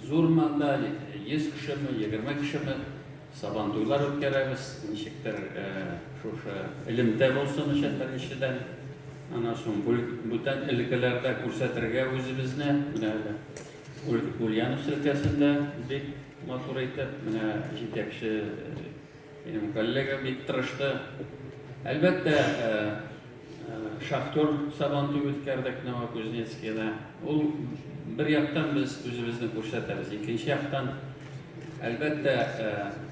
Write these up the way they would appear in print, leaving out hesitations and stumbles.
Зур манда 100 кишimi, 20 кишimi сабантуйлар үткәрәбез. Ничектер шушы илемдә булсын өчен беренчедән, ана соң бүтән өлкәләрдә күрсәтергә үзебезне, менә Ульяновск өлкәсендә бик матур итеп, менә җитәкче минем коллега бик тырышты. Әлбәттә, шахтер сабантуй үткәрдек Новокузнецкида. Ул bir яктан biz үзебезне күрсәтәбез, икенче яктан әлбәттә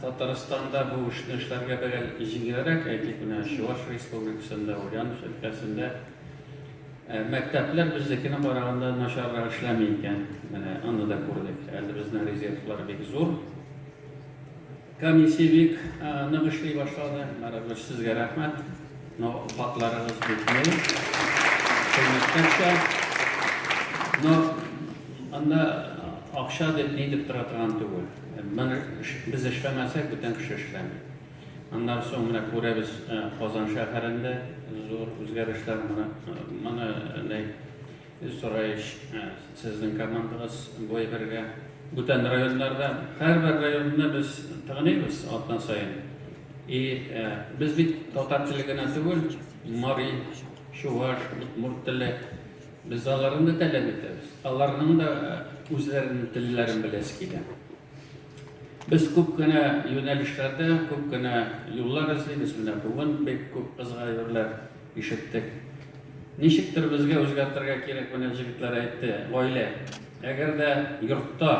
Татарстанда бу эшне эшләргә бәгәл җиңелрәк, әйтик, менә Чуаш Республикасында, Ульяновск өлкәсендә мәктәпләр безнекенә караганда начаррак эшләми икән. Менә аны да күрдек. Әле безнең резервлар бик зур. Комиссия бик нык эшли башлады. Марабыз сезгә рәхмәт. Но фатларыгыз бик мул. Но анда акча дип ни дип тора торган түгел. Без эшләмәсәк, бүтән кеше эшләми. Аннан соң менә күрәбез Казан шәһәрендә зур үзгәрешләр моны сорайш сезнең командагыз бой бергә. Бүтән районнарда, һәрбер районда без тыгыныбыз атна сайын. Без бит татар теле генә түгел, Мари, Чуваш, Удмурт теле biz аларны да таләп итәбез. Аларның да үзләренең телләрен беләсе килә. Без күп кенә юнәлешләрдә, күп кенә юллар эзлибез. Менә бүген бик күп кызгаюлар ишеттек. Ничектер безгә үзгәртергә кирәк, менә җегетләр әйтте, гаилә. Әгәр дә йортта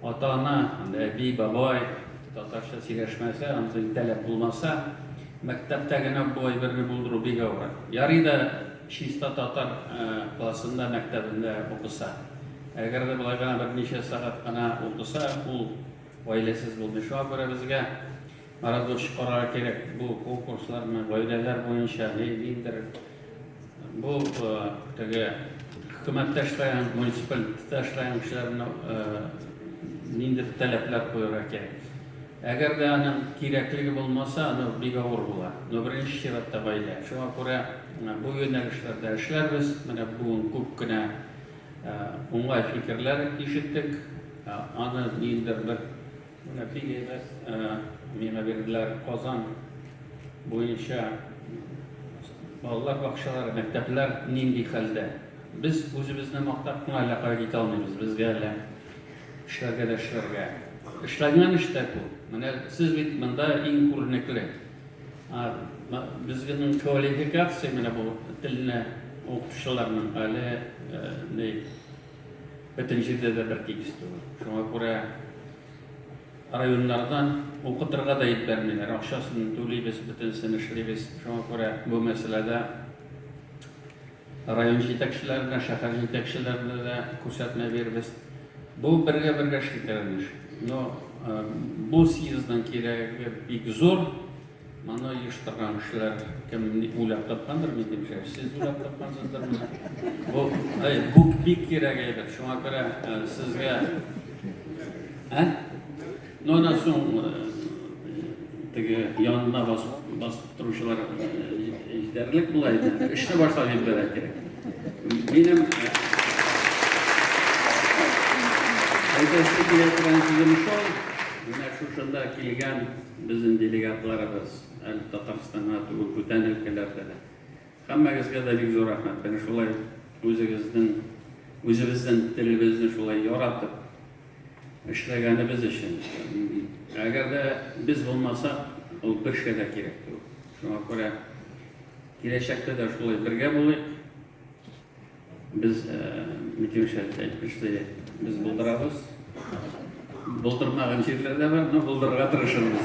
ата-ана, әби, бабай татарча сөйләшмәсә, аны таләп булмаса, мәктәптә генә бу әйберне булдыру бик авыр. Ярый да чиста татар классында, мәктәбендә укыса. Әгәр дә болай гына берничә сәгать кына укыса, ул гаиләсез булмый. Шуңа күрә безгә маразм чыгарга кирәк. Бу конкурсларны гаиләләр буенча ниндидер бу теге хөкүмәттә эшләгән, муниципалитетта эшләгән кешеләрне ниндидер таләпләр куярга кирәк. Әгәр дә аның кирәклеге булмаса, аны бик авыр була. Но беренче чиратта гаилә. Шуңа күрә бу юнәлешләрдә эшләрбез. Менә бүген күп кенә уңай фикерләр ишеттек. Аны ниндидер бер менә бик әйбәт миңа бирделәр Казан буенча балалар бакчалары, мәктәпләр нинди хәлдә. Без үзебезне мактап кына алакага китә алмыйбыз. Безгә әле эшләргә дә эшләргә. Эшләгән эштә күп. Менә сез бит монда иң күренекле. Безнең квалификация менә бу телне укытучыларның әле бөтен җирдә дә бер тигез түгел. Шуңа күрә районнардан укытырга да итбәрмиләр. Акчасын түлибез, бөтенсен эшлибез. Шуңа күрә бу мәсьәләдә район җитәкчеләренә, шәһәр җитәкчеләренә дә күрсәтмә бирбез. Бу бергә эшләгән эш. Но бу съездның кирәге бик зур. Моны оештырган кешеләр кем уйлап тапкандыр, мендимчә. Сез уйлап тапкансыздыр. Бу бик кирәк әйбер. Шуңа күрә сезгә но ана соң теге янына басып торучылар җитәрлек була иде. Эшне башлап ибәрә кирәк. Минем әйтәсе килә сүзем шул. Менә шушында килгән безнең делегатларыбыз, әле Татарстанга түгел, бүтән өлкәләрдә дә. Һәммәгезгә дә бик зур рәхмәт. Менә шулай үзебезнең телебезне шулай яратып эшләгәнебез өчен. Әгәр дә без булмаса, ул бер эшкә дә кирәк түгел. Шуңа күрә киләчәктә дә шулай бергә булыйк. Без митимчә әйтмешли, без булдырабыз. Булдырмаган җирләрдә бар, но булдырырга тырышабыз.